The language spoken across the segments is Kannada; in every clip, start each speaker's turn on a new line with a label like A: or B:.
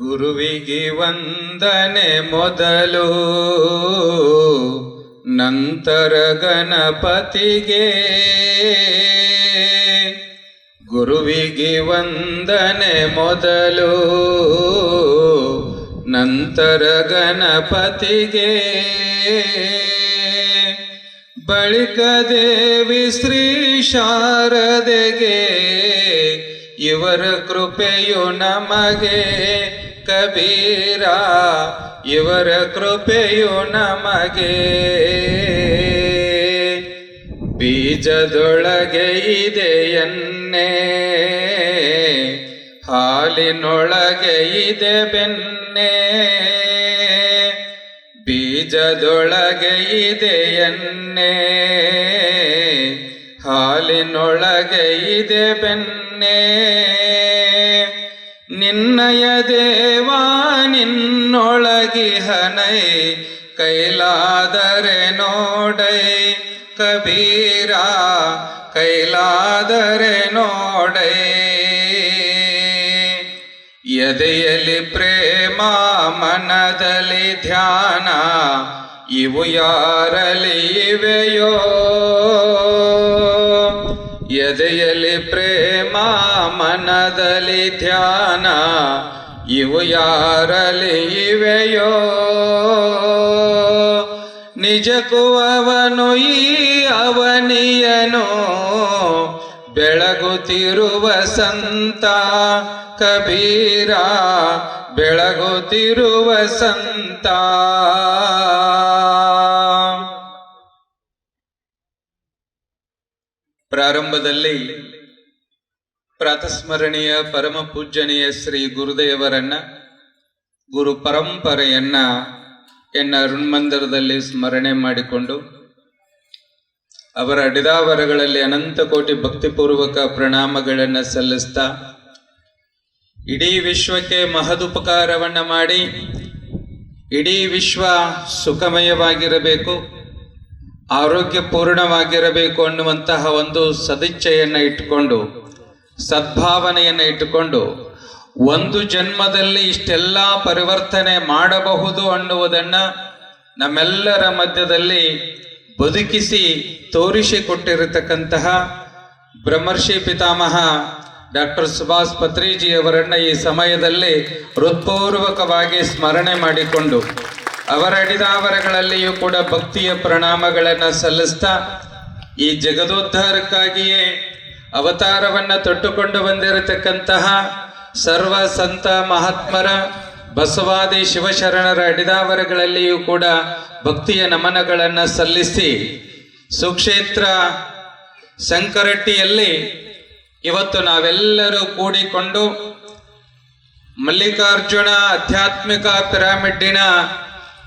A: ಗುರುವಿಗೆ ವಂದನೆ ಮೊದಲು, ನಂತರ ಗಣಪತಿಗೆ. ಗುರುವಿಗೆ ವಂದನೆ ಮೊದಲು, ನಂತರ ಗಣಪತಿಗೆ. ಬಳಿಕ ದೇವಿ ಶ್ರೀ ಶಾರದೆಗೆ, ಇವರ ಕೃಪೆಯು ನಮಗೆ ಕಬೀರ, ಇವರ ಕೃಪೆಯು ನಮಗೆ. ಬೀಜದೊಳಗೆ ಇದೆ ಎಣ್ಣೆ, ಹಾಲಿನೊಳಗೆ ಇದೆ ಬೆಣ್ಣೆ. ಬೀಜದೊಳಗೆ ಇದೆ ಎಣ್ಣೆ, ಹಾಲಿನೊಳಗೆ ಇದೆ ಬೆಣ್ಣೆ. ನಿನ್ನಯ ದೇವ ನಿನ್ನೊಳಗಿಹನೈ, ಕೈಲಾದರೆ ನೋಡೈ ಕಬೀರ, ಕೈಲಾದರೆ ನೋಡೈ. ಎದೆಯಲ್ಲಿ ಪ್ರೇಮ ಮನದಲ್ಲಿ ಧ್ಯಾನ, ಇವು ಯಾರಲ್ಲಿ ಇವೆಯೋ. ಎದೆಯಲ್ಲಿ ಪ್ರೇಮ ಮನದಲ್ಲಿ ಧ್ಯಾನ, ಇವು ಯಾರಲ್ಲಿ ಇವೆಯೋ. ನಿಜಕ್ಕೂ ಅವನು ಈ ಅವನಿಯನು, ಬೆಳಗುತ್ತಿರುವ ಸಂತ ಕಬೀರ, ಬೆಳಗುತ್ತಿರುವ ಸಂತ. ಪ್ರಾರಂಭದಲ್ಲಿ ಪ್ರಾತಸ್ಮರಣೀಯ ಪರಮ ಪೂಜ್ಯನೀಯ ಶ್ರೀ ಗುರುದೇವರನ್ನ, ಗುರು ಪರಂಪರೆಯನ್ನ ಅರುಣ್ಮಂದಿರದಲ್ಲಿ ಸ್ಮರಣೆ ಮಾಡಿಕೊಂಡು, ಅವರ ಅಡಿದಾವರಗಳಲ್ಲಿ ಅನಂತ ಕೋಟಿ ಭಕ್ತಿಪೂರ್ವಕ ಪ್ರಣಾಮಗಳನ್ನು ಸಲ್ಲಿಸ್ತಾ, ಇಡೀ ವಿಶ್ವಕ್ಕೆ ಮಹದುಪಕಾರವನ್ನ ಮಾಡಿ ಇಡೀ ವಿಶ್ವ ಸುಖಮಯವಾಗಿರಬೇಕು, ಆರೋಗ್ಯಪೂರ್ಣವಾಗಿರಬೇಕು ಅನ್ನುವಂತಹ ಒಂದು ಸದಿಚ್ಛೆಯನ್ನು ಇಟ್ಟುಕೊಂಡು, ಸದ್ಭಾವನೆಯನ್ನು ಇಟ್ಟುಕೊಂಡು, ಒಂದು ಜನ್ಮದಲ್ಲಿ ಇಷ್ಟೆಲ್ಲ ಪರಿವರ್ತನೆ ಮಾಡಬಹುದು ಅನ್ನುವುದನ್ನು ನಮ್ಮೆಲ್ಲರ ಮಧ್ಯದಲ್ಲಿ ಬದುಕಿಸಿ ತೋರಿಸಿಕೊಟ್ಟಿರತಕ್ಕಂತಹ ಬ್ರಹ್ಮರ್ಷಿ ಪಿತಾಮಹ ಡಾಕ್ಟರ್ ಸುಭಾಷ್ ಪತ್ರಿಜಿಯವರನ್ನು ಈ ಸಮಯದಲ್ಲಿ ಹೃತ್ಪೂರ್ವಕವಾಗಿ ಸ್ಮರಣೆ ಮಾಡಿಕೊಂಡು, ಅವರ ಅಡಿದಾವರಗಳಲ್ಲಿಯೂ ಕೂಡ ಭಕ್ತಿಯ ಪ್ರಣಾಮಗಳನ್ನು ಸಲ್ಲಿಸ್ತಾ, ಈ ಜಗದೋದ್ಧಾರಕ್ಕಾಗಿಯೇ ಅವತಾರವನ್ನು ತೊಟ್ಟುಕೊಂಡು ಬಂದಿರತಕ್ಕಂತಹ ಸರ್ವ ಸಂತ ಮಹಾತ್ಮರ ಬಸವಾದಿ ಶಿವಶರಣರ ಅಡಿದಾವರಗಳಲ್ಲಿಯೂ ಕೂಡ ಭಕ್ತಿಯ ನಮನಗಳನ್ನು ಸಲ್ಲಿಸಿ, ಸುಕ್ಷೇತ್ರ ಸಂಕರಟ್ಟಿಯಲ್ಲಿ ಇವತ್ತು ನಾವೆಲ್ಲರೂ ಕೂಡಿಕೊಂಡು ಮಲ್ಲಿಕಾರ್ಜುನ ಆಧ್ಯಾತ್ಮಿಕ ಪಿರಾಮಿಡ್ಡಿನ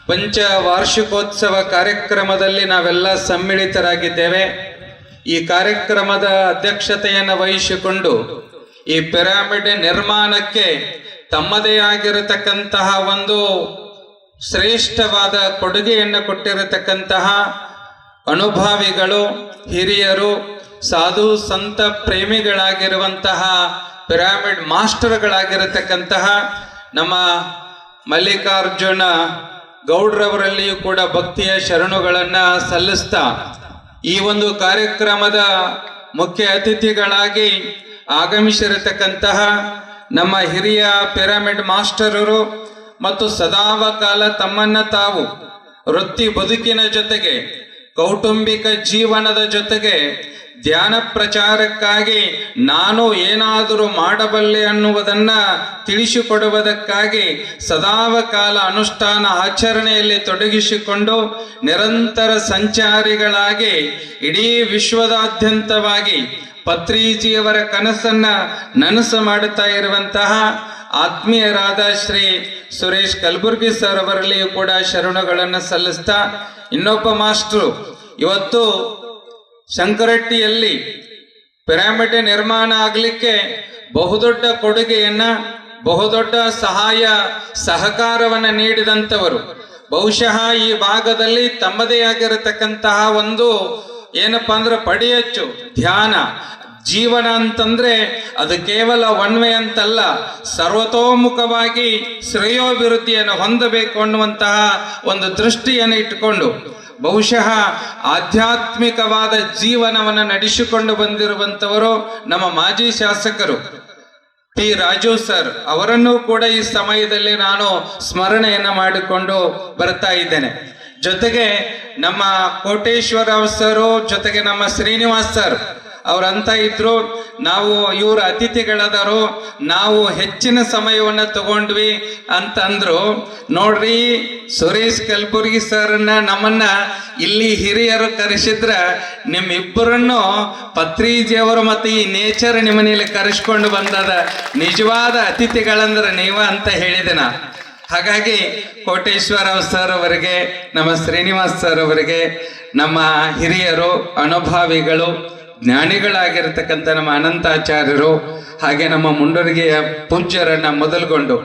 A: ಪಂಚವಾರ್ಷಿಕೋತ್ಸವ ಕಾರ್ಯಕ್ರಮದಲ್ಲಿ ನಾವೆಲ್ಲ ಸಮ್ಮಿಳಿತರಾಗಿದ್ದೇವೆ. ಈ ಕಾರ್ಯಕ್ರಮದ ಅಧ್ಯಕ್ಷತೆಯನ್ನು ವಹಿಸಿಕೊಂಡು ಈ ಪಿರಾಮಿಡ್ ನಿರ್ಮಾಣಕ್ಕೆ ತಮ್ಮದೇ ಆಗಿರತಕ್ಕಂತಹ ಒಂದು ಶ್ರೇಷ್ಠವಾದ ಕೊಡುಗೆಯನ್ನು ಕೊಟ್ಟಿರತಕ್ಕಂತಹ ಅನುಭಾವಿಗಳು, ಹಿರಿಯರು, ಸಾಧು ಸಂತ ಪ್ರೇಮಿಗಳಾಗಿರುವಂತಹ ಪಿರಾಮಿಡ್ ಮಾಸ್ಟರ್ಗಳಾಗಿರತಕ್ಕಂತಹ ನಮ್ಮ ಮಲ್ಲಿಕಾರ್ಜುನ ಗೌಡ್ರವರಲ್ಲಿಯೂ ಕೂಡ ಭಕ್ತಿಯ ಶರಣುಗಳನ್ನು ಸಲ್ಲಿಸ್ತಾ, ಈ ಒಂದು ಕಾರ್ಯಕ್ರಮದ ಮುಖ್ಯ ಅತಿಥಿಗಳಾಗಿ ಆಗಮಿಸಿರತಕ್ಕಂತಹ ನಮ್ಮ ಹಿರಿಯ ಪಿರಾಮಿಡ್ ಮಾಸ್ಟರರು ಮತ್ತು ಸದಾವಕಾಲ ತಮ್ಮನ್ನ ತಾವು ವೃತ್ತಿ ಬದುಕಿನ ಜೊತೆಗೆ ಕೌಟುಂಬಿಕ ಜೀವನದ ಜೊತೆಗೆ ಧ್ಯಾನ ಪ್ರಚಾರಕ್ಕಾಗಿ ನಾನು ಏನಾದರೂ ಮಾಡಬಲ್ಲೆ ಅನ್ನುವುದನ್ನ ತಿಳಿಸಿಕೊಡುವುದಕ್ಕಾಗಿ ಸದಾವಕಾಲ ಅನುಷ್ಠಾನ ಆಚರಣೆಯಲ್ಲಿ ತೊಡಗಿಸಿಕೊಂಡು ನಿರಂತರ ಸಂಚಾರಿಗಳಾಗಿ ಇಡೀ ವಿಶ್ವದಾದ್ಯಂತವಾಗಿ ಪತ್ರಿಜಿಯವರ ಕನಸನ್ನ ನನಸು ಮಾಡುತ್ತಾ ಇರುವಂತಹ ಆತ್ಮೀಯರಾದ ಶ್ರೀ ಸುರೇಶ್ ಕಲಬುರ್ಗಿ ಸರ್ ಅವರಲ್ಲಿಯೂ ಕೂಡ ಶರಣುಗಳನ್ನು ಸಲ್ಲಿಸ್ತಾ, ಇನ್ನೊಬ್ಬ ಮಾಸ್ಟ್ರು ಇವತ್ತು ಶಂಕರಟ್ಟಿಯಲ್ಲಿ ಪಿರಾಮಿಡ್ ನಿರ್ಮಾಣ ಆಗಲಿಕ್ಕೆ ಬಹುದೊಡ್ಡ ಕೊಡುಗೆಯನ್ನ ಬಹುದೊಡ್ಡ ಸಹಾಯ ಸಹಕಾರವನ್ನು ನೀಡಿದಂಥವರು. ಬಹುಶಃ ಈ ಭಾಗದಲ್ಲಿ ತಮ್ಮದೇ ಆಗಿರತಕ್ಕಂತಹ ಒಂದು ಏನಪ್ಪಾ ಅಂದ್ರೆ ಪಡಿಯಚ್ಚು ಧ್ಯಾನ ಜೀವನ ಅಂತಂದ್ರೆ ಅದು ಕೇವಲ ಒನ್ವೆ ಅಂತಲ್ಲ, ಸರ್ವತೋಮುಖವಾಗಿ ಶ್ರೇಯೋಭಿವೃದ್ಧಿಯನ್ನು ಹೊಂದಬೇಕು ಅನ್ನುವಂತಹ ಒಂದು ದೃಷ್ಟಿಯನ್ನು ಇಟ್ಟುಕೊಂಡು ಬಹುಶಃ ಆಧ್ಯಾತ್ಮಿಕವಾದ ಜೀವನವನ್ನು ನಡೆಸಿಕೊಂಡು ಬಂದಿರುವಂಥವರು ನಮ್ಮ ಮಾಜಿ ಶಾಸಕರು ಟಿ ರಾಜು ಸರ್. ಅವರನ್ನು ಕೂಡ ಈ ಸಮಯದಲ್ಲಿ ನಾನು ಸ್ಮರಣೆಯನ್ನ ಮಾಡಿಕೊಂಡು ಬರ್ತಾ ಇದ್ದೇನೆ. ಜೊತೆಗೆ ನಮ್ಮ ಕೋಟೇಶ್ವರ ಸರು, ಜೊತೆಗೆ ನಮ್ಮ ಶ್ರೀನಿವಾಸ್ ಸರ್ ಅವ್ರಂತ ಇದ್ರು, ನಾವು ಇವ್ರ ಅತಿಥಿಗಳದರು, ನಾವು ಹೆಚ್ಚಿನ ಸಮಯವನ್ನ ತಗೊಂಡ್ವಿ ಅಂತಂದ್ರು. ನೋಡ್ರಿ, ಸುರೇಶ್ ಕಲ್ಬುರ್ಗಿ ಸರ್ನ ನಮ್ಮನ್ನ ಇಲ್ಲಿ ಹಿರಿಯರು ಕರೆಸಿದ್ರ ನಿಮ್ಮಿಬ್ಬರನ್ನು ಪತ್ರಿಜಿಯವರು ಮತ್ತು ಈ ನೇಚರ್ ನಿಮ್ಮನೇಲಿ ಕರೆಸ್ಕೊಂಡು ಬಂದದ ನಿಜವಾದ ಅತಿಥಿಗಳಂದ್ರೆ ನೀವ ಅಂತ ಹೇಳಿದೆ ನಾ. ಹಾಗಾಗಿ ಕೋಟೇಶ್ವರ ಸರ್ ಅವರಿಗೆ, ನಮ್ಮ ಶ್ರೀನಿವಾಸ್ ಸರ್ ಅವರಿಗೆ, ನಮ್ಮ ಹಿರಿಯರು ಅನುಭಾವಿಗಳು ಜ್ಞಾನಿಗಳಾಗಿರ್ತಕ್ಕಂಥ ನಮ್ಮ ಅನಂತಾಚಾರ್ಯರು, ಹಾಗೆ ನಮ್ಮ ಮುಂಡರಗಿಯ ಪೂಜ್ಯರನ್ನ ಮೊದಲುಗೊಂಡು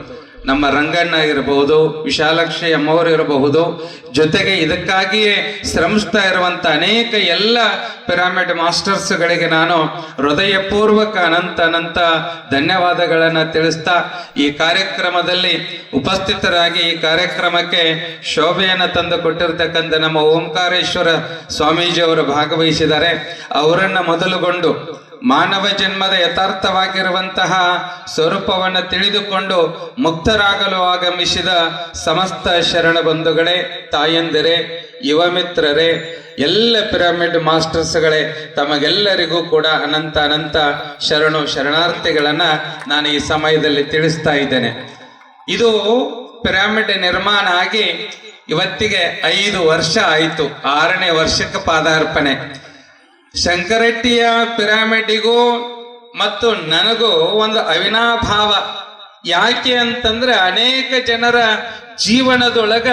A: ನಮ್ಮ ರಂಗಣ್ಣ ಇರಬಹುದು, ವಿಶಾಲಾಕ್ಷಿ ಅಮ್ಮವರು ಇರಬಹುದು, ಜೊತೆಗೆ ಇದಕ್ಕಾಗಿಯೇ ಶ್ರಮಿಸ್ತಾ ಇರುವಂತ ಅನೇಕ ಎಲ್ಲ ಪಿರಾಮಿಡ್ ಮಾಸ್ಟರ್ಸ್ಗಳಿಗೆ ನಾನು ಹೃದಯಪೂರ್ವಕ ಅನಂತ ಧನ್ಯವಾದಗಳನ್ನು ತಿಳಿಸ್ತಾ ಈ ಕಾರ್ಯಕ್ರಮದಲ್ಲಿ ಉಪಸ್ಥಿತರಾಗಿ ಈ ಕಾರ್ಯಕ್ರಮಕ್ಕೆ ಶೋಭೆಯನ್ನು ತಂದು ಕೊಟ್ಟಿರ್ತಕ್ಕಂಥ ನಮ್ಮ ಓಂಕಾರೇಶ್ವರ ಸ್ವಾಮೀಜಿಯವರು ಭಾಗವಹಿಸಿದ್ದಾರೆ. ಅವರನ್ನ ಮೊದಲುಗೊಂಡು ಮಾನವ ಜನ್ಮದ ಯಥಾರ್ಥವಾಗಿರುವಂತಹ ಸ್ವರೂಪವನ್ನು ತಿಳಿದುಕೊಂಡು ಮುಕ್ತರಾಗಲು ಆಗಮಿಸಿದ ಸಮಸ್ತ ಶರಣ ಬಂಧುಗಳೇ, ತಾಯಂದಿರೇ, ಯುವ ಮಿತ್ರರೇ, ಎಲ್ಲ ಪಿರಮಿಡ್ ಮಾಸ್ಟರ್ಸ್ಗಳೇ, ತಮಗೆಲ್ಲರಿಗೂ ಕೂಡ ಅನಂತ ಶರಣಾರ್ಥಿಗಳನ್ನ ನಾನು ಈ ಸಮಯದಲ್ಲಿ ತಿಳಿಸ್ತಾ ಇದ್ದೇನೆ. ಇದು ಪಿರಮಿಡ್ ನಿರ್ಮಾಣ ಆಗಿ ಇವತ್ತಿಗೆ 5 ವರ್ಷ ಆಯಿತು. 6ನೇ ವರ್ಷಕ್ಕೆ ಪಾದಾರ್ಪಣೆ. ಶಂಕರಟ್ಟಿಯ ಪಿರಾಮಿಡ್ಗೂ ಮತ್ತು ನನಗೂ ಒಂದು ಅವಿನಾಭಾವ. ಯಾಕೆ ಅಂತಂದ್ರೆ ಅನೇಕ ಜನರ ಜೀವನದೊಳಗ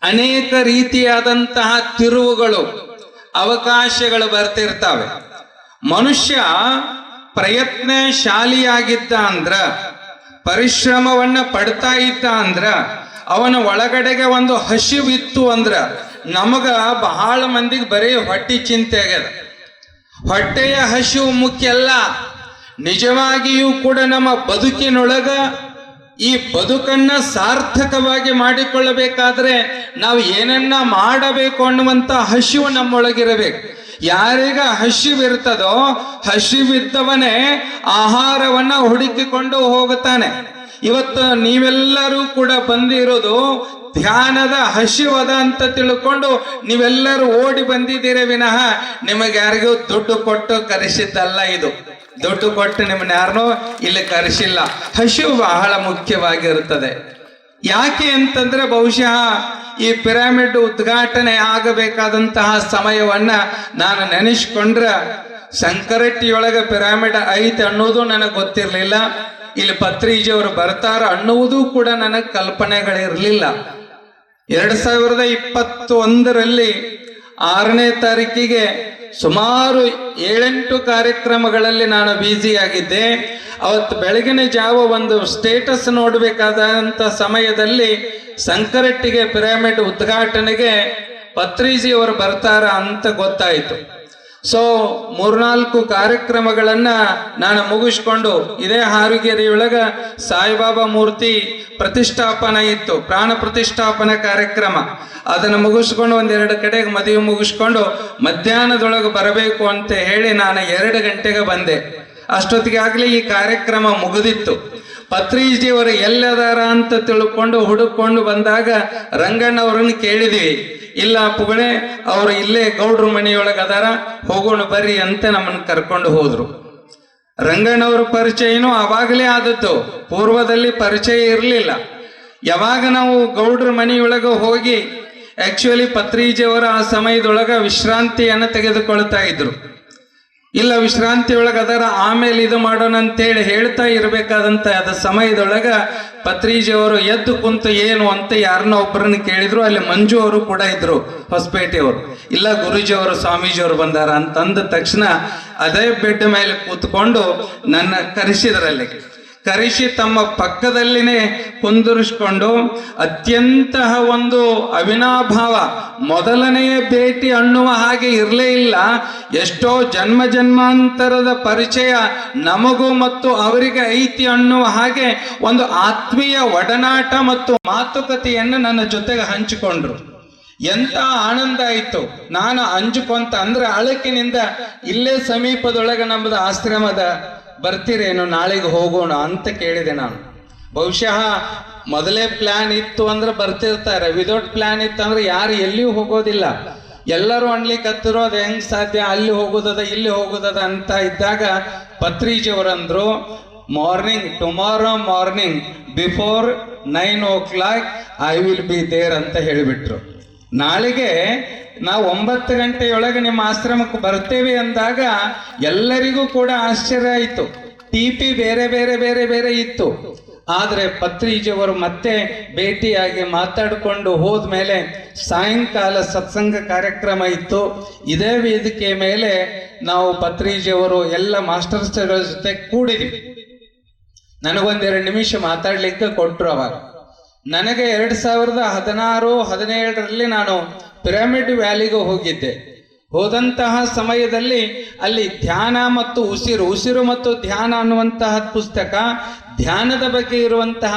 A: ಅನೇಕ ರೀತಿಯಾದಂತಹ ತಿರುವುಗಳು, ಅವಕಾಶಗಳು ಬರ್ತಿರ್ತಾವೆ. ಮನುಷ್ಯ ಪ್ರಯತ್ನಶಾಲಿಯಾಗಿದ್ದ ಅಂದ್ರ, ಪರಿಶ್ರಮವನ್ನ ಪಡ್ತಾ ಇದ್ದ ಅಂದ್ರ, ಅವನ ಒಳಗಡೆಗೆ ಒಂದು ಹಸಿವಿತ್ತು ಅಂದ್ರ, ನಮಗ ಬಹಳ ಮಂದಿಗೆ ಬರೀ ಹೊಟ್ಟೆ ಚಿಂತೆ ಆಗ್ಯದ. ಹೊಟ್ಟೆಯ ಹಸಿವು ಮುಖ್ಯ ಅಲ್ಲ. ನಿಜವಾಗಿಯೂ ಕೂಡ ನಮ್ಮ ಬದುಕಿನೊಳಗ ಈ ಬದುಕನ್ನ ಸಾರ್ಥಕವಾಗಿ ಮಾಡಿಕೊಳ್ಳಬೇಕಾದ್ರೆ ನಾವು ಏನನ್ನ ಮಾಡಬೇಕು ಅನ್ನುವಂತ ಹಸಿವು ನಮ್ಮೊಳಗಿರಬೇಕು. ಯಾರಿಗ ಹಸಿವಿರ್ತದೋ, ಹಸಿವಿದ್ದವನೇ ಆಹಾರವನ್ನ ಹುಡುಕಿಕೊಂಡು ಹೋಗುತ್ತಾನೆ. ಇವತ್ತು ನೀವೆಲ್ಲರೂ ಕೂಡ ಬಂದಿರೋದು ಧ್ಯಾನದ ಹಸಿವದ ಅಂತ ತಿಳ್ಕೊಂಡು ನೀವೆಲ್ಲರೂ ಓಡಿ ಬಂದಿದ್ದೀರಿ ವಿನಃ ನಿಮಗೆ ಯಾರಿಗೂ ದುಡ್ಡು ಕೊಟ್ಟು ಕರೆಸಿದ್ದಲ್ಲ. ಇದು ದುಡ್ಡು ಕೊಟ್ಟು ನಿಮ್ಮನ್ನ ಯಾರನ್ನೂ ಇಲ್ಲಿ ಕರೆಸಿಲ್ಲ. ಹಸಿವು ಬಹಳ ಮುಖ್ಯವಾಗಿರುತ್ತದೆ. ಯಾಕೆ ಅಂತಂದ್ರೆ ಬಹುಶಃ ಈ ಪಿರಾಮಿಡ್ ಉದ್ಘಾಟನೆ ಆಗಬೇಕಾದಂತಹ ಸಮಯವನ್ನ ನಾನು ನೆನೆಸ್ಕೊಂಡ್ರ, ಶಂಕರಟ್ಟಿಯೊಳಗ ಪಿರಾಮಿಡ್ ಐತೆ ಅನ್ನೋದು ನನಗೆ ಗೊತ್ತಿರಲಿಲ್ಲ. ಇಲ್ಲಿ ಪತ್ರಿಜಿಯವರು ಬರ್ತಾರ ಅನ್ನುವುದು ಕೂಡ ನನಗೆ ಕಲ್ಪನೆಗಳಿರಲಿಲ್ಲ. 2021ರಲ್ಲಿ 6ನೇ ತಾರೀಕಿಗೆ ಸುಮಾರು 7-8 ಕಾರ್ಯಕ್ರಮಗಳಲ್ಲಿ ನಾನು ಬ್ಯುಸಿಯಾಗಿದ್ದೆ. ಅವತ್ತು ಬೆಳಗಿನ ಜಾವ ಒಂದು ಸ್ಟೇಟಸ್ ನೋಡಬೇಕಾದಂಥ ಸಮಯದಲ್ಲಿ ಶಂಕರಟ್ಟಿಗೆ ಪಿರಾಮಿಡ್ ಉದ್ಘಾಟನೆಗೆ ಪತ್ರಿಜಿಯವರು ಬರ್ತಾರ ಅಂತ ಗೊತ್ತಾಯಿತು. ಸೊ 3-4 ಕಾರ್ಯಕ್ರಮಗಳನ್ನ ನಾನು ಮುಗಿಸ್ಕೊಂಡು ಇದೇ ಹಾರುಗೆರೆಯೊಳಗ ಸಾಯಿಬಾಬಾ ಮೂರ್ತಿ ಪ್ರತಿಷ್ಠಾಪನೆ ಇತ್ತು, ಪ್ರಾಣ ಪ್ರತಿಷ್ಠಾಪನೆ ಕಾರ್ಯಕ್ರಮ. ಅದನ್ನು ಮುಗಿಸ್ಕೊಂಡು 1-2 ಕಡೆಗೆ ಮದುವೆ ಮುಗಿಸ್ಕೊಂಡು ಮಧ್ಯಾಹ್ನದೊಳಗೆ ಬರಬೇಕು ಅಂತ ಹೇಳಿ ನಾನು 2 ಗಂಟೆಗೆ ಬಂದೆ. ಅಷ್ಟೊತ್ತಿಗೆ ಆಗಲಿ ಈ ಕಾರ್ಯಕ್ರಮ ಮುಗಿದಿತ್ತು. ಪತ್ರಿಜಿಯವರು ಎಲ್ಲದಾರ ಅಂತ ತಿಳ್ಕೊಂಡು ಹುಡುಕೊಂಡು ಬಂದಾಗ ರಂಗಣ್ಣವ್ರನ್ನ ಕೇಳಿದ್ವಿ. ಇಲ್ಲ ಪುಗಳೆ, ಅವರು ಇಲ್ಲೇ ಗೌಡ್ರ ಮನೆಯೊಳಗೆ ಅದಾರ, ಹೋಗೋಣ ಬರ್ರಿ ಅಂತ ನಮ್ಮನ್ನು ಕರ್ಕೊಂಡು ಹೋದ್ರು. ರಂಗಣ್ಣವ್ರ ಪರಿಚಯನೂ ಅವಾಗಲೇ ಆದದ್ದು, ಪೂರ್ವದಲ್ಲಿ ಪರಿಚಯ ಇರಲಿಲ್ಲ. ಯಾವಾಗ ನಾವು ಗೌಡ್ರ ಮನೆಯೊಳಗೆ ಹೋಗಿ ಆಕ್ಚುಲಿ ಪತ್ರಿಜಿಯವರ ಆ ಸಮಯದೊಳಗೆ ವಿಶ್ರಾಂತಿಯನ್ನು ತೆಗೆದುಕೊಳ್ತಾ ಇದ್ರು. ಇಲ್ಲ ವಿಶ್ರಾಂತಿ ಒಳಗೆ ಅದರ ಆಮೇಲೆ ಇದು ಮಾಡೋಣ ಅಂತೇಳಿ ಹೇಳ್ತಾ ಇರಬೇಕಾದಂತ ಅದ ಸಮಯದೊಳಗ ಪತ್ರಿಜಿಯವರು ಎದ್ದು ಕುಂತು ಏನು ಅಂತ ಯಾರನ್ನ ಒಬ್ಬರನ್ನ ಕೇಳಿದ್ರು. ಅಲ್ಲಿ ಮಂಜು ಅವರು ಕೂಡ ಇದ್ರು, ಹೊಸಪೇಟೆಯವರು. ಇಲ್ಲ ಗುರುಜಿಯವರು ಸ್ವಾಮೀಜಿಯವರು ಬಂದಾರ ಅಂತಂದ ತಕ್ಷಣ ಅದೇ ಬೆಡ್ ಮೇಲೆ ಕೂತ್ಕೊಂಡು ನನ್ನ ಕರೆಸಿದ್ರಲ್ಲಿ. ಕರೆಸಿ ತಮ್ಮ ಪಕ್ಕದಲ್ಲಿನೇ ಕುಂದಿರಿಸ್ಕೊಂಡು ಅತ್ಯಂತ ಒಂದು ಅವಿನಾಭಾವ ಮೊದಲನೆಯ ಭೇಟಿ ಅನ್ನುವ ಹಾಗೆ ಇರಲೇ ಇಲ್ಲ. ಎಷ್ಟೋ ಜನ್ಮ ಜನ್ಮಾಂತರದ ಪರಿಚಯ ನಮಗೂ ಮತ್ತು ಅವರಿಗೆ ಐತಿ ಅನ್ನುವ ಹಾಗೆ ಒಂದು ಆತ್ಮೀಯ ಒಡನಾಟ ಮತ್ತು ಮಾತುಕತೆಯನ್ನು ನನ್ನ ಜೊತೆಗೆ ಹಂಚಿಕೊಂಡ್ರು. ಎಂತ ಆನಂದ ಆಯಿತು. ನಾನು ಅಂಜುಕೊಂತ ಅಂದ್ರೆ ಅಳಕಿನಿಂದ ಇಲ್ಲೇ ಸಮೀಪದೊಳಗೆ ನಮ್ಮದು ಆಶ್ರಮದ ಬರ್ತೀರೇನು ನಾಳೆಗೆ ಹೋಗೋಣ ಅಂತ ಕೇಳಿದೆ ನಾನು. ಬಹುಶಃ ಮೊದಲೇ ಪ್ಲಾನ್ ಇತ್ತು ಅಂದ್ರೆ ಬರ್ತಿರ್ತಾರೆ, ವಿದೌಟ್ ಪ್ಲಾನ್ ಇತ್ತು ಅಂದ್ರೆ ಯಾರು ಎಲ್ಲಿಯೂ ಹೋಗೋದಿಲ್ಲ. ಎಲ್ಲರೂ ಅನ್ಲಿಕ್ಕೆ ಹತ್ತಿರೋದು ಹೆಂಗ್ ಸಾಧ್ಯ, ಅಲ್ಲಿ ಹೋಗೋದದ ಇಲ್ಲಿ ಹೋಗೋದದ ಅಂತ ಇದ್ದಾಗ ಪತ್ರಿಜಿಯವರಂದ್ರು morning tomorrow morning before 9 o'clock I will be there ಅಂತ ಹೇಳಿಬಿಟ್ರು. ನಾಳೆಗೆ ನಾವು 9 ಗಂಟೆಯೊಳಗೆ ನಿಮ್ಮ ಆಶ್ರಮಕ್ಕೆ ಬರ್ತೇವೆ ಅಂದಾಗ ಎಲ್ಲರಿಗೂ ಕೂಡ ಆಶ್ಚರ್ಯ ಆಯಿತು. ಟಿಪಿ ಬೇರೆ ಬೇರೆ ಬೇರೆ ಬೇರೆ ಇತ್ತು. ಆದರೆ ಪತ್ರಿಜಿಯವರು ಮತ್ತೆ ಭೇಟಿಯಾಗಿ ಮಾತಾಡಿಕೊಂಡು ಹೋದ್ಮೇಲೆ ಸಾಯಂಕಾಲ ಸತ್ಸಂಗ ಕಾರ್ಯಕ್ರಮ ಇತ್ತು. ಇದೇ ವೇದಿಕೆ ಮೇಲೆ ನಾವು ಪತ್ರಿಜಿಯವರು ಎಲ್ಲ ಮಾಸ್ಟರ್ಸ್ಗಳ ಜೊತೆ ಕೂಡಿದ್ವಿ. ನನಗೊಂದೆರಡು ನಿಮಿಷ ಮಾತಾಡ್ಲಿಕ್ಕೆ ಕೊಟ್ಟರು. ಅವಾಗ ನನಗೆ 2016-17ರಲ್ಲಿ ನಾನು ಪಿರಮಿಡ್ ವ್ಯಾಲಿಗೆ ಹೋಗಿದ್ದೆ. ಹೋದಂತಹ ಸಮಯದಲ್ಲಿ ಅಲ್ಲಿ ಧ್ಯಾನ ಮತ್ತು ಉಸಿರು ಮತ್ತು ಧ್ಯಾನ ಅನ್ನುವಂತಹ ಪುಸ್ತಕ, ಧ್ಯಾನದ ಬಗ್ಗೆ ಇರುವಂತಹ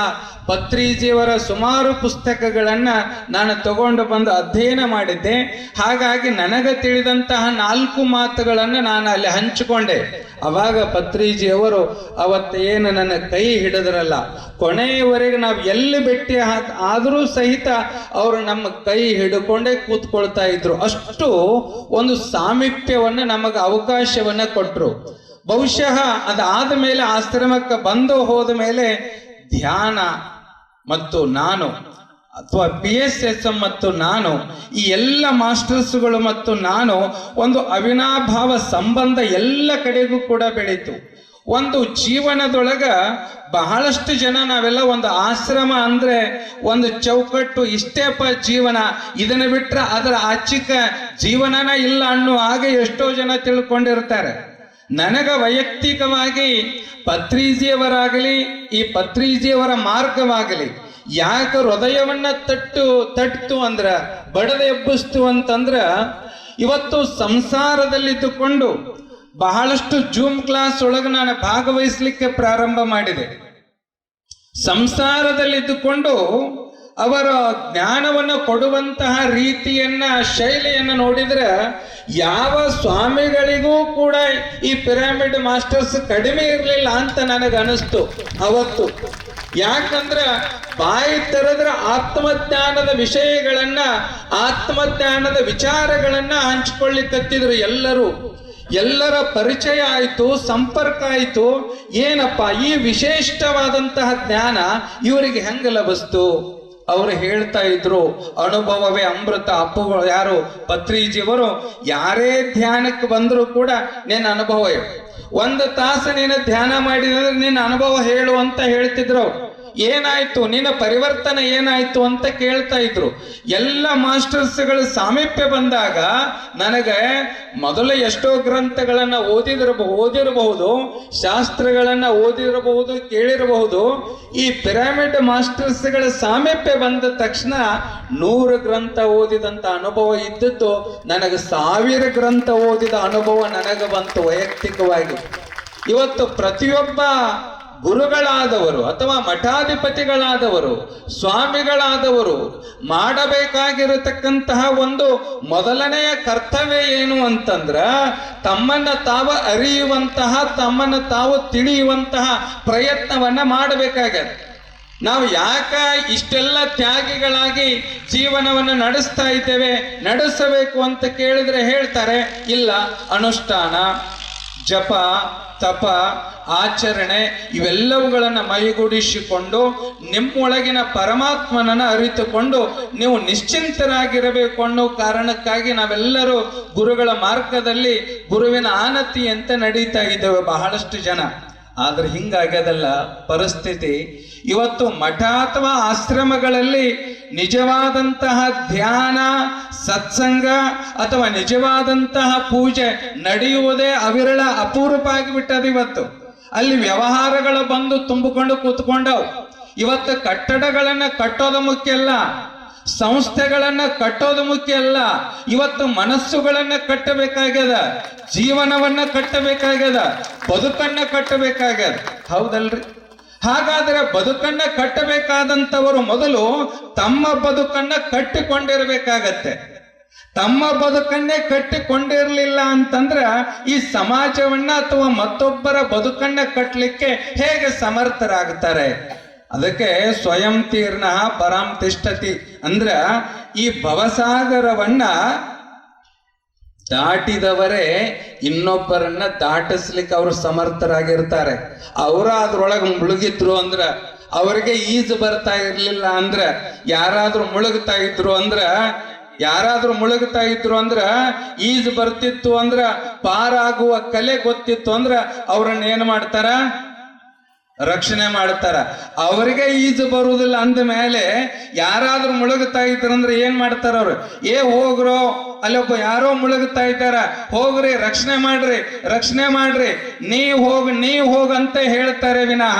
A: ಪತ್ರಿಜಿಯವರ ಸುಮಾರು ಪುಸ್ತಕಗಳನ್ನು ನಾನು ತಗೊಂಡು ಬಂದು ಅಧ್ಯಯನ ಮಾಡಿದ್ದೆ. ಹಾಗಾಗಿ ನನಗೆ ತಿಳಿದಂತಹ 4 ಮಾತುಗಳನ್ನು ನಾನು ಅಲ್ಲಿ ಹಂಚಿಕೊಂಡೆ. ಅವಾಗ ಪತ್ರಿಜಿಯವರು ಅವತ್ತೇನು ನನ್ನ ಕೈ ಹಿಡಿದ್ರಲ್ಲ, ಕೊನೆಯವರೆಗೆ ನಾವು ಎಲ್ಲಿ ಭೇಟಿ ಆದರೂ ಸಹಿತ ಅವರು ನಮ್ಮ ಕೈ ಹಿಡ್ಕೊಂಡೇ ಕೂತ್ಕೊಳ್ತಾ ಇದ್ರು. ಅಷ್ಟು ಒಂದು ಸಾಮೀಪ್ಯವನ್ನು ನಮಗೆ ಅವಕಾಶವನ್ನ ಕೊಟ್ಟರು. ಬಹುಶಃ ಅದಾದ ಮೇಲೆ ಆಶ್ರಮಕ್ಕೆ ಬಂದು ಹೋದ ಮೇಲೆ ಧ್ಯಾನ ಮತ್ತು ನಾನು ಅಥವಾ PSSM ಮತ್ತು ನಾನು, ಈ ಎಲ್ಲ ಮಾಸ್ಟರ್ಸ್ಗಳು ಮತ್ತು ನಾನು ಒಂದು ಅವಿನಾಭಾವ ಸಂಬಂಧ ಎಲ್ಲ ಕಡೆಗೂ ಕೂಡ ಬೆಳೀತು. ಒಂದು ಜೀವನದೊಳಗ ಬಹಳಷ್ಟು ಜನ ನಾವೆಲ್ಲ ಒಂದು ಆಶ್ರಮ ಅಂದ್ರೆ ಒಂದು ಚೌಕಟ್ಟು, ಇಷ್ಟೇಪ ಜೀವನ, ಇದನ್ನ ಬಿಟ್ರೆ ಅದರ ಆಚಿಕ ಜೀವನನ ಇಲ್ಲ ಅನ್ನೋ ಹಾಗೆ ಎಷ್ಟೋ ಜನ ತಿಳ್ಕೊಂಡಿರ್ತಾರೆ. ನನಗ ವೈಯಕ್ತಿಕವಾಗಿ ಪತ್ರಿಜಿಯವರಾಗಲಿ ಈ ಪತ್ರಿಜಿಯವರ ಮಾರ್ಗವಾಗಲಿ ಯಾಕೆ ಹೃದಯವನ್ನ ತಟ್ಟಿತು ಅಂದ್ರ, ಬಡದ ಎಬ್ಬಿಸ್ತು ಅಂತಂದ್ರ, ಇವತ್ತು ಸಂಸಾರದಲ್ಲಿದ್ದುಕೊಂಡು ಬಹಳಷ್ಟು ಜೂಮ್ ಕ್ಲಾಸ್ ಒಳಗೆ ನಾನು ಭಾಗವಹಿಸ್ಲಿಕ್ಕೆ ಪ್ರಾರಂಭ ಮಾಡಿದೆ. ಸಂಸಾರದಲ್ಲಿದ್ದುಕೊಂಡು ಅವರ ಜ್ಞಾನವನ್ನು ಕೊಡುವಂತಹ ರೀತಿಯನ್ನ, ಶೈಲಿಯನ್ನು ನೋಡಿದ್ರೆ ಯಾವ ಸ್ವಾಮಿಗಳಿಗೂ ಕೂಡ ಈ ಪಿರಮಿಡ್ ಮಾಸ್ಟರ್ಸ್ ಕಡಿಮೆ ಇರಲಿಲ್ಲ ಅಂತ ನನಗೆ ಅನಿಸ್ತು ಅವತ್ತು. ಯಾಕಂದ್ರ ಬಾಯಿ ತೆರೆದ್ರೆ ಆತ್ಮಜ್ಞಾನದ ವಿಷಯಗಳನ್ನ, ಆತ್ಮಜ್ಞಾನದ ವಿಚಾರಗಳನ್ನ ಹಂಚಿಕೊಳ್ಳಿಕ್ಕತ್ತಿದ್ರು. ಎಲ್ಲರ ಪರಿಚಯ ಆಯಿತು, ಸಂಪರ್ಕ ಆಯಿತು. ಏನಪ್ಪ ಈ ವಿಶಿಷ್ಟವಾದಂತಹ ಜ್ಞಾನ ಇವರಿಗೆ ಹೆಂಗ ಲಭಿಸ್ತು? ಅವರು ಹೇಳ್ತಾ ಇದ್ರು, ಅನುಭವವೇ ಅಮೃತ. ಅಪ್ಪುಗಳು ಯಾರು ಪತ್ರಿಜಿಯವರು, ಯಾರೇ ಧ್ಯಾನಕ್ಕೆ ಬಂದರೂ ಕೂಡ ನಿನ್ನ ಅನುಭವ ಹೇಳು, 1 ತಾಸು ನೀನು ಧ್ಯಾನ ಮಾಡಿದ್ರೆ ನಿನ್ನ ಅನುಭವ ಹೇಳು ಅಂತ ಹೇಳ್ತಿದ್ರು. ಏನಾಯ್ತು, ನಿನ್ನ ಪರಿವರ್ತನೆ ಏನಾಯ್ತು ಅಂತ ಕೇಳ್ತಾ ಇದ್ರು. ಎಲ್ಲ ಮಾಸ್ಟರ್ಸ್ಗಳ ಸಾಮೀಪ್ಯ ಬಂದಾಗ ನನಗೆ ಮೊದಲು ಎಷ್ಟೋ ಗ್ರಂಥಗಳನ್ನ ಓದಿರಬಹುದು, ಶಾಸ್ತ್ರಗಳನ್ನ ಓದಿರಬಹುದು, ಕೇಳಿರಬಹುದು. ಈ ಪಿರಮಿಡ್ ಮಾಸ್ಟರ್ಸ್ಗಳ ಸಾಮೀಪ್ಯ ಬಂದ ತಕ್ಷಣ 100 ಗ್ರಂಥ ಓದಿದಂತ ಅನುಭವ ಇದ್ದದ್ದು ನನಗೆ 1000 ಗ್ರಂಥ ಓದಿದ ಅನುಭವ ನನಗೆ ಬಂತು ವೈಯಕ್ತಿಕವಾಗಿ. ಇವತ್ತು ಪ್ರತಿಯೊಬ್ಬ ಗುರುಗಳಾದವರು ಅಥವಾ ಮಠಾಧಿಪತಿಗಳಾದವರು, ಸ್ವಾಮಿಗಳಾದವರು ಮಾಡಬೇಕಾಗಿರತಕ್ಕಂತಹ ಒಂದು ಮೊದಲನೆಯ ಕರ್ತವ್ಯ ಏನು ಅಂತಂದ್ರ, ತಮ್ಮನ್ನ ತಾವು ಅರಿಯುವಂತಹ, ತಮ್ಮನ್ನ ತಾವು ತಿಳಿಯುವಂತಹ ಪ್ರಯತ್ನವನ್ನ ಮಾಡಬೇಕಾಗತ್ತೆ. ನಾವು ಯಾಕ ಇಷ್ಟೆಲ್ಲ ತ್ಯಾಗಿಗಳಾಗಿ ಜೀವನವನ್ನು ನಡೆಸ್ತಾ ಇದ್ದೇವೆ, ನಡೆಸಬೇಕು ಅಂತ ಕೇಳಿದ್ರೆ ಹೇಳ್ತಾರೆ, ಇಲ್ಲ ಅನುಷ್ಠಾನ, ಜಪ, ತಪ, ಆಚರಣೆ ಇವೆಲ್ಲವುಗಳನ್ನು ಮೈಗೂಡಿಸಿಕೊಂಡು ನಿಮ್ಮೊಳಗಿನ ಪರಮಾತ್ಮನನ್ನು ಅರಿತುಕೊಂಡು ನೀವು ನಿಶ್ಚಿಂತರಾಗಿರಬೇಕು ಅನ್ನೋ ಕಾರಣಕ್ಕಾಗಿ ನಾವೆಲ್ಲರೂ ಗುರುಗಳ ಮಾರ್ಗದಲ್ಲಿ ಗುರುವಿನ ಆನತಿ ಅಂತ ನಡೀತಾ ಇದ್ದೇವೆ ಬಹಳಷ್ಟು ಜನ. ಆದ್ರೆ ಹಿಂಗಾಗ್ಯದಲ್ಲ ಪರಿಸ್ಥಿತಿ. ಇವತ್ತು ಮಠ ಅಥವಾ ಆಶ್ರಮಗಳಲ್ಲಿ ನಿಜವಾದಂತಹ ಧ್ಯಾನ, ಸತ್ಸಂಗ ಅಥವಾ ನಿಜವಾದಂತಹ ಪೂಜೆ ನಡೆಯುವುದೇ ಅವಿರಳ, ಅಪೂರ್ವ ಆಗಿಬಿಟ್ಟದು ಇವತ್ತು. ಅಲ್ಲಿ ವ್ಯವಹಾರಗಳು ಬಂದು ತುಂಬಿಕೊಂಡು ಕೂತ್ಕೊಂಡವು. ಇವತ್ತು ಕಟ್ಟಡಗಳನ್ನ ಕಟ್ಟೋದು ಮುಖ್ಯ ಅಲ್ಲ, ಸಂಸ್ಥೆಗಳನ್ನ ಕಟ್ಟೋದು ಮುಖ್ಯ ಅಲ್ಲ, ಇವತ್ತು ಮನಸ್ಸುಗಳನ್ನ ಕಟ್ಟಬೇಕಾಗ್ಯದ, ಜೀವನವನ್ನ ಕಟ್ಟಬೇಕಾಗ್ಯದ, ಬದುಕನ್ನ ಕಟ್ಟಬೇಕಾಗ್ಯದ. ಹೌದಲ್ರಿ? ಹಾಗಾದ್ರೆ ಬದುಕನ್ನ ಕಟ್ಟಬೇಕಾದಂಥವರು ಮೊದಲು ತಮ್ಮ ಬದುಕನ್ನ ಕಟ್ಟಿಕೊಂಡಿರ್ಬೇಕಾಗತ್ತೆ. ತಮ್ಮ ಬದುಕನ್ನೇ ಕಟ್ಟಿಕೊಂಡಿರ್ಲಿಲ್ಲ ಅಂತಂದ್ರ ಈ ಸಮಾಜವನ್ನ ಅಥವಾ ಮತ್ತೊಬ್ಬರ ಬದುಕನ್ನ ಕಟ್ಟಲಿಕ್ಕೆ ಹೇಗೆ ಸಮರ್ಥರಾಗ್ತಾರೆ? ಅದಕ್ಕೆ ಸ್ವಯಂ ತೀರ್ಣ ಪರಾಂ ತಿಷ್ಠತಿ ಅಂದ್ರ ಈ ಭವಸಾಗರವನ್ನ ದಾಟಿದವರೇ ಇನ್ನೊಬ್ಬರನ್ನ ದಾಟಿಸ್ಲಿಕ್ಕೆ ಅವರು ಸಮರ್ಥರಾಗಿರ್ತಾರೆ. ಅವರ ಅದ್ರೊಳಗೆ ಮುಳುಗಿದ್ರು ಅಂದ್ರ, ಅವ್ರಿಗೆ ಈಜು ಬರ್ತಾ ಇರ್ಲಿಲ್ಲ ಅಂದ್ರ, ಯಾರಾದ್ರೂ ಮುಳುಗ್ತಾ ಇದ್ರು ಅಂದ್ರ ಈಜು ಬರ್ತಿತ್ತು ಅಂದ್ರ, ಪಾರಾಗುವ ಕಲೆ ಗೊತ್ತಿತ್ತು ಅಂದ್ರ ಅವ್ರನ್ನ ಏನ್ ಮಾಡ್ತಾರ? ರಕ್ಷಣೆ ಮಾಡ್ತಾರ. ಅವರಿಗೆ ಈಜು ಬರುವುದಿಲ್ಲ ಅಂದ ಮೇಲೆ ಯಾರಾದ್ರೂ ಮುಳುಗುತ್ತಾ ಇದ್ರಂದ್ರೆ ಏನ್ ಮಾಡ್ತಾರ ಅವ್ರು? ಹೋಗ್ರೋ, ಅಲ್ಲೊಬ್ಬ ಯಾರೋ ಮುಳುಗುತ್ತಾ ಇದ್ದಾರ, ಹೋಗ್ರಿ, ರಕ್ಷಣೆ ಮಾಡ್ರಿ, ನೀವ್ ಹೋಗಂತ ಹೇಳ್ತಾರೆ ವಿನಃ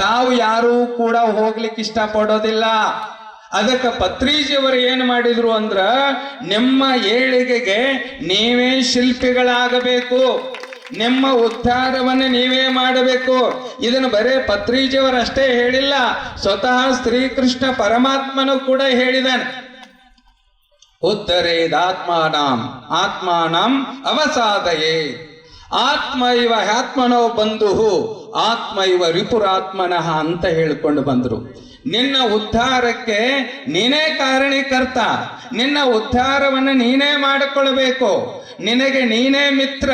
A: ತಾವು ಯಾರೂ ಕೂಡ ಹೋಗ್ಲಿಕ್ಕೆ ಇಷ್ಟಪಡೋದಿಲ್ಲ. ಅದಕ್ಕೆ ಪತ್ರಿಜಿಯವರು ಏನ್ ಮಾಡಿದ್ರು ಅಂದ್ರ, ನಿಮ್ಮ ಏಳಿಗೆಗೆ ನೀವೇ ಶಿಲ್ಪಿಗಳಾಗಬೇಕು, ನಿಮ್ಮ ಉದ್ಧಾರವನ್ನು ನೀವೇ ಮಾಡಬೇಕು. ಇದನ್ನು ಬರೇ ಪತ್ರಿಜಿಯವರು ಅಷ್ಟೇ ಹೇಳಿಲ್ಲ, ಸ್ವತಃ ಶ್ರೀಕೃಷ್ಣ ಪರಮಾತ್ಮನು ಕೂಡ ಹೇಳಿದಾನೆ. ಆತ್ಮಾನಂ ಅವಸಾದಯೇ ಆತ್ಮ ಇವ ಆತ್ಮನೋ ಬಂಧು ಆತ್ಮ ಇವ ರಿಪುರಾತ್ಮನಃ ಅಂತ ಹೇಳಿಕೊಂಡು ಬಂದ್ರು. ನಿನ್ನ ಉದ್ಧಾರಕ್ಕೆ ನೀನೇ ಕಾರಣೀಕರ್ತ, ನಿನ್ನ ಉದ್ಧಾರವನ್ನು ನೀನೇ ಮಾಡಿಕೊಳ್ಬೇಕು. ನಿನಗೆ ನೀನೇ ಮಿತ್ರ,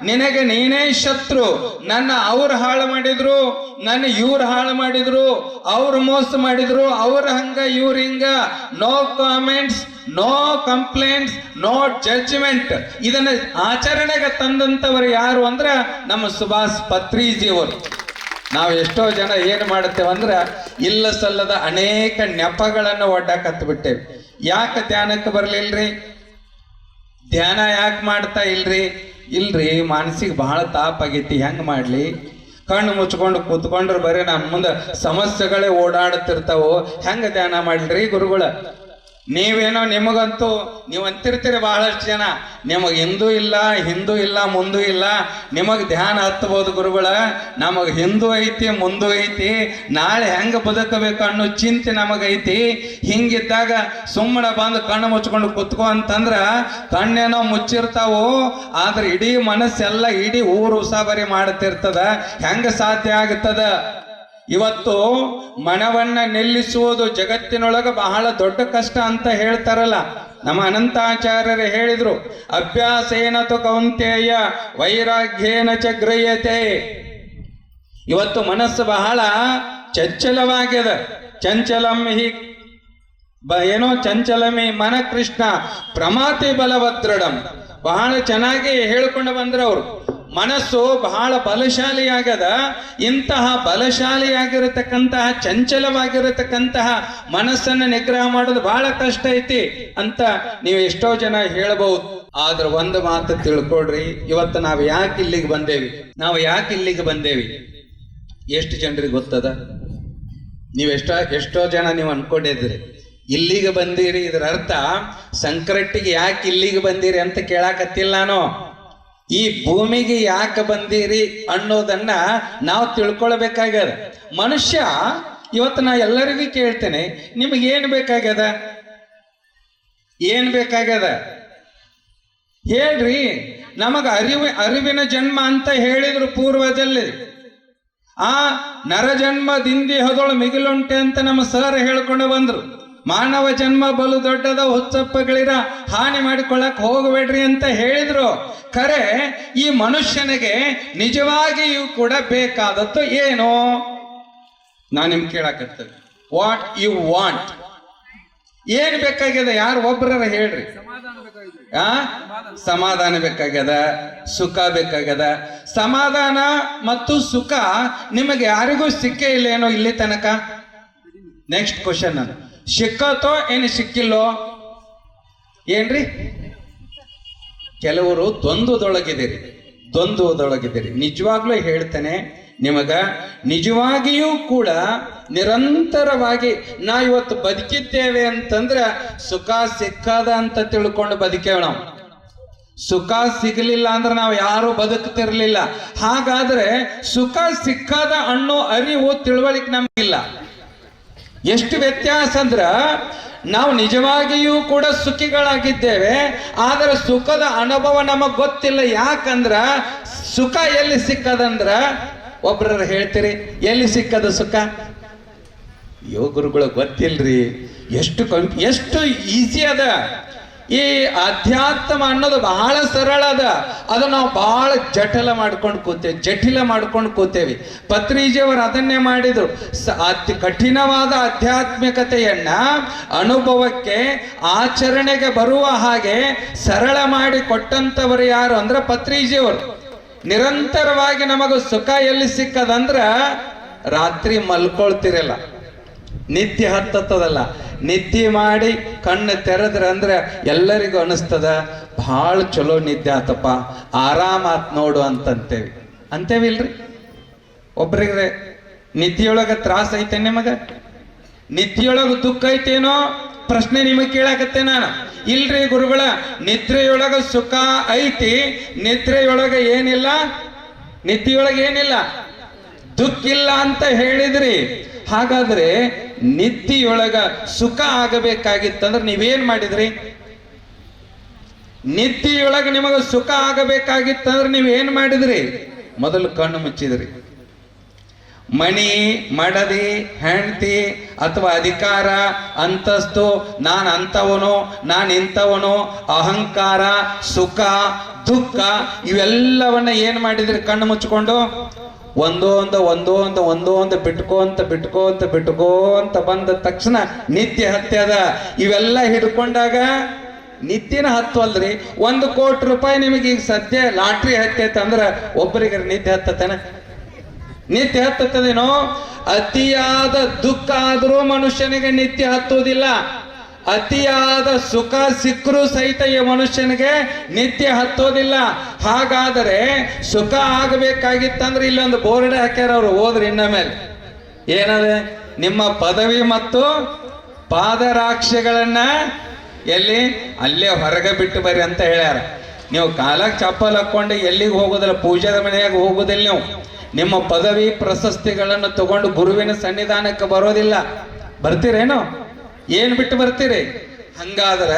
A: ನಿನಗೆ ನೀನೇ ಶತ್ರು. ನನ್ನ ಅವ್ರು ಹಾಳು ಮಾಡಿದ್ರು, ನನ್ನ ಇವ್ರು ಹಾಳು ಮಾಡಿದ್ರು, ಅವ್ರು ಮೋಸ ಮಾಡಿದ್ರು, ಅವ್ರ ಹಂಗ ಇವ್ರ ಹಿಂಗ. No comments, no complaints, no judgement. ಇದನ್ನ ಆಚರಣೆಗೆ ತಂದಂತವರು ಯಾರು ಅಂದ್ರ ನಮ್ಮ ಸುಭಾಷ್ ಪತ್ರಿಜಿಯವರು. ನಾವು ಎಷ್ಟೋ ಜನ ಏನು ಮಾಡುತ್ತೇವೆ ಅಂದ್ರೆ ಇಲ್ಲ ಸಲ್ಲದ ಅನೇಕ ನೆಪಗಳನ್ನು ಒಡ್ಡಾಕತ್ ಬಿಟ್ಟೇವೆ. ಯಾಕೆ ಧ್ಯಾನಕ್ಕೆ ಬರ್ಲಿಲ್ರಿ? ಧ್ಯಾನ ಯಾಕೆ ಮಾಡ್ತಾ ಇಲ್ರಿ ಮಾನಸಿಗೆ ಬಹಳ ತಾಪಾಗೈತಿ, ಹೆಂಗ್ ಮಾಡ್ಲಿ? ಕಣ್ಣು ಮುಚ್ಕೊಂಡು ಕೂತ್ಕೊಂಡ್ರೆ ಬರೀ ನಮ್ಮ ಮುಂದೆ ಸಮಸ್ಯೆಗಳೇ ಓಡಾಡುತ್ತಿರ್ತಾವೋ, ಹೆಂಗ ಧ್ಯಾನ ಮಾಡ್ಲಿ ಗುರುಗಳ? ನೀವೇನೋ ನಿಮಗಂತೂ ನೀವು ಅಂತಿರ್ತೀರಿ ಬಹಳಷ್ಟು ಜನ, ನಿಮಗೆ ಹಿಂದೂ ಇಲ್ಲ ಮುಂದೂ ಇಲ್ಲ, ನಿಮಗೆ ಧ್ಯಾನ ಹತ್ತಬಹುದು ಗುರುಗಳ, ನಮಗೆ ಹಿಂದೂ ಐತಿ ಮುಂದೂ ಐತಿ, ನಾಳೆ ಹೆಂಗೆ ಬದುಕಬೇಕು ಅನ್ನೋ ಚಿಂತೆ ನಮಗೈತಿ. ಹಿಂಗಿದ್ದಾಗ ಸುಮ್ಮನೆ ಬಂದು ಕಣ್ಣು ಮುಚ್ಕೊಂಡು ಕುತ್ಕೋ ಅಂತಂದ್ರ ಕಣ್ಣೇನೋ ಮುಚ್ಚಿರ್ತಾವೋ, ಆದ್ರೆ ಇಡೀ ಮನಸ್ಸೆಲ್ಲ ಇಡೀ ಊರು ಉಸಾಬರಿ ಮಾಡ್ತಿರ್ತದ, ಹೆಂಗ ಸಾಧ್ಯ ಆಗ್ತದ? ಇವತ್ತು ಮನವನ್ನ ನಿಲ್ಲಿಸುವುದು ಜಗತ್ತಿನೊಳಗೆ ಬಹಳ ದೊಡ್ಡ ಕಷ್ಟ ಅಂತ ಹೇಳ್ತಾರಲ್ಲ. ನಮ್ಮ ಅನಂತಾಚಾರ್ಯರು ಹೇಳಿದ್ರು, ಅಭ್ಯಾಸೇನ ತು ಕೌಂತೇಯ ವೈರಾಗ್ಯೇನ ಚ ಗೃಹ್ಯತೆ. ಇವತ್ತು ಮನಸ್ಸು ಬಹಳ ಚಂಚಲವಾಗ್ಯದ. ಚಂಚಲಮಿ ಮನ ಕೃಷ್ಣ ಪ್ರಮಾತಿ ಬಲವದೃಢಂ. ಬಹಳ ಚೆನ್ನಾಗಿ ಹೇಳ್ಕೊಂಡು ಬಂದ್ರು ಅವರು. ಮನಸ್ಸು ಬಹಳ ಬಲಶಾಲಿಯಾಗದ. ಇಂತಹ ಬಲಶಾಲಿಯಾಗಿರತಕ್ಕಂತಹ ಚಂಚಲವಾಗಿರತಕ್ಕಂತಹ ಮನಸ್ಸನ್ನು ನಿಗ್ರಹ ಮಾಡೋದು ಬಹಳ ಕಷ್ಟ ಐತಿ ಅಂತ ನೀವು ಎಷ್ಟೋ ಜನ ಹೇಳ್ಬಹುದು. ಆದ್ರೆ ಒಂದು ಮಾತು ತಿಳ್ಕೊಡ್ರಿ, ಇವತ್ತು ನಾವು ಯಾಕೆ ಇಲ್ಲಿಗೆ ಬಂದೇವಿ ಎಷ್ಟು ಜನರಿಗೆ ಗೊತ್ತದ? ನೀವು ಎಷ್ಟೋ ಜನ ನೀವು ಅನ್ಕೊಂಡಿದ್ರಿ ಇಲ್ಲಿಗೆ ಬಂದಿರಿ, ಇದರ ಅರ್ಥ ಸಂಕರಟ್ಟಿಗೆ ಯಾಕೆ ಇಲ್ಲಿಗೆ ಬಂದಿರಿ ಅಂತ ಕೇಳಾಕತ್ತಿಲ್ಲ ನಾನು. ಈ ಭೂಮಿಗೆ ಯಾಕೆ ಬಂದಿರಿ ಅನ್ನೋದನ್ನ ನಾವು ತಿಳ್ಕೊಳ್ಬೇಕಾಗ್ಯದ. ಮನುಷ್ಯ ಇವತ್ತು ನಾ ಎಲ್ಲರಿಗೂ ಕೇಳ್ತೇನೆ, ನಿಮಗೆ ಏನ್ ಬೇಕಾಗ್ಯದ ಹೇಳ್ರಿ. ನಮಗ ಅರಿವಿನ ಜನ್ಮ ಅಂತ ಹೇಳಿದ್ರು ಪೂರ್ವದಲ್ಲಿ. ಆ ನರಜನ್ಮದಿಂದಿ ಹೊದೊಳು ಮಿಗಿಲುಂಟೆ ಅಂತ ನಮ್ಮ ಸರ್ ಹೇಳ್ಕೊಂಡು ಬಂದ್ರು. ಮಾನವ ಜನ್ಮ ಬಲು ದೊಡ್ಡದ, ಹುಚ್ಚಪ್ಪಗಳಿರ ಹಾನಿ ಮಾಡಿಕೊಳ್ಳಕ್ ಹೋಗಬೇಡ್ರಿ ಅಂತ ಹೇಳಿದ್ರು. ಖರೆ ಈ ಮನುಷ್ಯನಿಗೆ ನಿಜವಾಗಿಯೂ ಕೂಡ ಬೇಕಾದದ್ದು ಏನು? ನಾನು ನಿಮ್ಗೆ ಕೇಳಕತ್ತೇನೆ, ವಾಟ್ ಯು ವಾಂಟ್? ಏನ್ ಬೇಕಾಗ್ಯದ? ಯಾರು ಒಬ್ಬರ ಹೇಳ್ರಿ. ಸಮಾಧಾನ ಬೇಕಾಗ್ಯದ, ಸುಖ ಬೇಕಾಗ್ಯದ. ಸಮಾಧಾನ ಮತ್ತು ಸುಖ ನಿಮಗೆ ಯಾರಿಗೂ ಸಿಕ್ಕೇ ಇಲ್ಲೇನೋ ಇಲ್ಲಿ ತನಕ? ನೆಕ್ಸ್ಟ್ ಕ್ವಶನ್, ಸಿಕ್ಕತ್ತೋ ಏನು ಸಿಕ್ಕಿಲ್ಲೋ? ಏನ್ರಿ? ಕೆಲವರು ದ್ವಂದ್ವದೊಳಗಿದ್ದೀರಿ. ನಿಜವಾಗ್ಲೂ ಹೇಳ್ತೇನೆ, ನಿಮಗ ನಿಜವಾಗಿಯೂ ಕೂಡ ನಿರಂತರವಾಗಿ ನಾ ಇವತ್ತು ಬದುಕಿದ್ದೇವೆ ಅಂತಂದ್ರೆ ಸುಖ ಸಿಕ್ಕದ ಅಂತ ತಿಳ್ಕೊಂಡು ಬದುಕೇವೆ ನಾವು. ಸುಖ ಸಿಗಲಿಲ್ಲ ಅಂದ್ರೆ ನಾವು ಯಾರು ಬದುಕ್ತಿರ್ಲಿಲ್ಲ. ಹಾಗಾದ್ರೆ ಸುಖ ಸಿಕ್ಕದ ಅನ್ನೋ ಅರಿವು ತಿಳುವಳಿಕೆ ನಮಗಿಲ್ಲ. ಎಷ್ಟು ವ್ಯತ್ಯಾಸ ಅಂದ್ರ ನಾವು ನಿಜವಾಗಿಯೂ ಕೂಡ ಸುಖಿಗಳಾಗಿದ್ದೇವೆ, ಆದರೆ ಸುಖದ ಅನುಭವ ನಮಗ್ ಗೊತ್ತಿಲ್ಲ. ಯಾಕಂದ್ರ ಸುಖ ಎಲ್ಲಿ ಸಿಕ್ಕದಂದ್ರ ಒಬ್ರ ಹೇಳ್ತೀರಿ ಎಲ್ಲಿ ಸಿಕ್ಕದ ಸುಖ? ಯೋಗರುಗಳು ಗೊತ್ತಿಲ್ರಿ. ಎಷ್ಟು ಈಸಿ ಅದ. ಈ ಅಧ್ಯಾತ್ಮ ಅನ್ನೋದು ಬಹಳ ಸರಳ ಅದ. ಅದು ನಾವು ಬಹಳ ಜಟಿಲ ಮಾಡ್ಕೊಂಡು ಕೂತೇವಿ. ಪತ್ರಿಜಿಯವರು ಅದನ್ನೇ ಮಾಡಿದ್ರು. ಅತಿ ಕಠಿಣವಾದ ಆಧ್ಯಾತ್ಮಿಕತೆಯನ್ನ ಅನುಭವಕ್ಕೆ ಆಚರಣೆಗೆ ಬರುವ ಹಾಗೆ ಸರಳ ಮಾಡಿ ಕೊಟ್ಟಂತವರು ಯಾರು ಅಂದ್ರೆ ಪತ್ರಿಜಿಯವರು. ನಿರಂತರವಾಗಿ ನಮಗ ಸುಖ ಎಲ್ಲಿ ಸಿಕ್ಕದಂದ್ರ ರಾತ್ರಿ ಮಲ್ಕೊಳ್ತಿರಲ್ಲ, ನಿದ್ದೆ ಹತ್ತದಲ್ಲ. ನಿದ್ದೆ ಮಾಡಿ ಕಣ್ಣು ತೆರೆದ್ರೆ ಅಂದ್ರೆ ಎಲ್ಲರಿಗೂ ಅನಿಸ್ತದ ಭಾಳ ಚಲೋ ನಿದ್ದೆ ಆತಪ್ಪ, ಆರಾಮಾತ್ ನೋಡು ಅಂತೇವಿಲ್ರಿ. ಒಬ್ರಿಗೆ ನಿದ್ದೆಯೊಳಗ ತ್ರಾಸ ಐತೆ, ನಿಮಗ ನಿದ್ದೆಯೊಳಗ ದುಃಖ ಐತೇನೋ ಪ್ರಶ್ನೆ ನಿಮಗೆ ಕೇಳಾಕತ್ತೆ ನಾನು. ಇಲ್ರಿ ಗುರುಗಳ, ನಿದ್ರೆಯೊಳಗ ಸುಖ ಐತಿ, ನಿದ್ರೆಯೊಳಗ ಏನಿಲ್ಲ, ನಿದ್ದೆಯೊಳಗ ಏನಿಲ್ಲ, ದುಃಖ ಇಲ್ಲ ಅಂತ ಹೇಳಿದ್ರಿ. ಹಾಗಾದ್ರೆ ನಿದ್ದೆಯೊಳಗ ಸುಖ ಆಗಬೇಕಾಗಿತ್ತಂದ್ರೆ ನೀವೇನ್ ಮಾಡಿದ್ರಿ? ನಿದ್ದೆಯೊಳಗ ನಿಮಗ ಸುಖ ಆಗಬೇಕಾಗಿತ್ತಂದ್ರೆ ನೀವೇನ್ ಮಾಡಿದ್ರಿ? ಮೊದಲು ಕಣ್ಣು ಮುಚ್ಚಿದ್ರಿ. ಮಣಿ, ಮಡದಿ, ಹೆಂಡತಿ ಅಥವಾ ಅಧಿಕಾರ, ಅಂತಸ್ತು, ನಾನು ಅಂತವನು, ನಾನು ಇಂಥವನು, ಅಹಂಕಾರ, ಸುಖ, ದುಃಖ ಇವೆಲ್ಲವನ್ನ ಏನ್ ಮಾಡಿದ್ರಿ? ಕಣ್ಣು ಮುಚ್ಕೊಂಡು ಒಂದೊಂದು ಬಿಟ್ಕೋಂತ ಬಂದ ತಕ್ಷಣ ನಿತ್ಯ ಹತ್ಯದ. ಇವೆಲ್ಲ ಹಿಡ್ಕೊಂಡಾಗ ನಿತ್ಯನ ಹತ್ತುವಲ್ರಿ. 1 ಕೋಟಿ ರೂಪಾಯಿ ನಿಮಗೆ ಈಗ ಸದ್ಯ ಲಾಟ್ರಿ ಹತ್ತೈತಂದ್ರ ಒಬ್ಬರಿಗೆ ನಿತ್ಯ ಹತ್ತತೇನ? ನಿತ್ಯ ಹತ್ತದೇನೋ? ಅತಿಯಾದ ದುಃಖ ಆದ್ರೂ ಮನುಷ್ಯನಿಗೆ ನಿತ್ಯ ಹತ್ತುವುದಿಲ್ಲ. ಅತಿಯಾದ ಸುಖ ಸಿಕ್ಕರೂ ಸಹಿತ ಈ ಮನುಷ್ಯನಿಗೆ ನಿತ್ಯ ಹತ್ತೋದಿಲ್ಲ. ಹಾಗಾದರೆ ಸುಖ ಆಗಬೇಕಾಗಿತ್ತಂದ್ರೆ ಇಲ್ಲೊಂದು ಬೋರ್ಡ್ ಹಾಕ್ಯಾರ ಅವ್ರು, ಓದ್ರಿ ಇನ್ನ ಮೇಲೆ. ಏನದೆ? ನಿಮ್ಮ ಪದವಿ ಮತ್ತು ಪಾದರಾಕ್ಷೆಗಳನ್ನ ಎಲ್ಲಿ ಅಲ್ಲೇ ಹೊರಗೆ ಬಿಟ್ಟು ಬರ್ರಿ ಅಂತ ಹೇಳ್ಯಾರ. ನೀವು ಕಾಲಕ್ಕೆ ಚಪ್ಪಲ್ ಹಾಕೊಂಡು ಎಲ್ಲಿಗೆ ಹೋಗೋದಿಲ್ಲ, ಪೂಜಾದ ಮನೆಯಾಗ ಹೋಗೋದಿಲ್ಲ. ನೀವು ನಿಮ್ಮ ಪದವಿ ಪ್ರಶಸ್ತಿಗಳನ್ನು ತಗೊಂಡು ಗುರುವಿನ ಸನ್ನಿಧಾನಕ್ಕೆ ಬರೋದಿಲ್ಲ. ಬರ್ತೀರೇನು? ಏನ್ ಬಿಟ್ಟು ಬರ್ತೀರಿ? ಹಂಗಾದ್ರ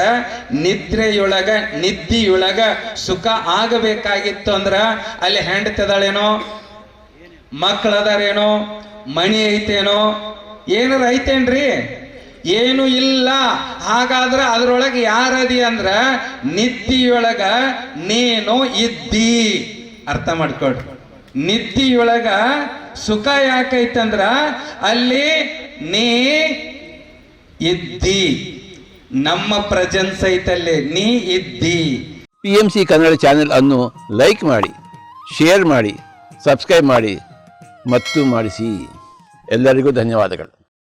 A: ನಿದ್ದೆಯೊಳಗ ಸುಖ ಆಗಬೇಕಾಗಿತ್ತು ಅಂದ್ರ ಅಲ್ಲಿ ಹೆಂಡತಿದಾಳೇನೋ, ಮಕ್ಕಳದಾರೇನೋ, ಮಣಿ ಐತೇನೋ, ಏನಾರ ಐತೇನ್ರಿ? ಏನು ಇಲ್ಲ. ಹಾಗಾದ್ರ ಅದ್ರೊಳಗೆ ಯಾರದಿ ಅಂದ್ರ ನಿದ್ದೆಯೊಳಗ ನೀನು ಇದ್ದಿ. ಅರ್ಥ ಮಾಡ್ಕೊಡ್ರಿ. ನಿದ್ದೆಯೊಳಗ ಸುಖ ಯಾಕೈತಂದ್ರ ಅಲ್ಲಿ ನೀ ಇದ್ದಿ, ನಮ್ಮ ಪ್ರೆಸೆನ್ಸ್ ಐತಲ್ಲಿ ನೀ ಇದ್ದಿ.
B: PMC ಕನ್ನಡ ಚಾನೆಲ್ ಅನ್ನು ಲೈಕ್ ಮಾಡಿ, ಶೇರ್ ಮಾಡಿ, ಸಬ್ಸ್ಕ್ರೈಬ್ ಮಾಡಿ ಮತ್ತು ಮಾಡಿಸಿ. ಎಲ್ಲರಿಗೂ ಧನ್ಯವಾದಗಳು.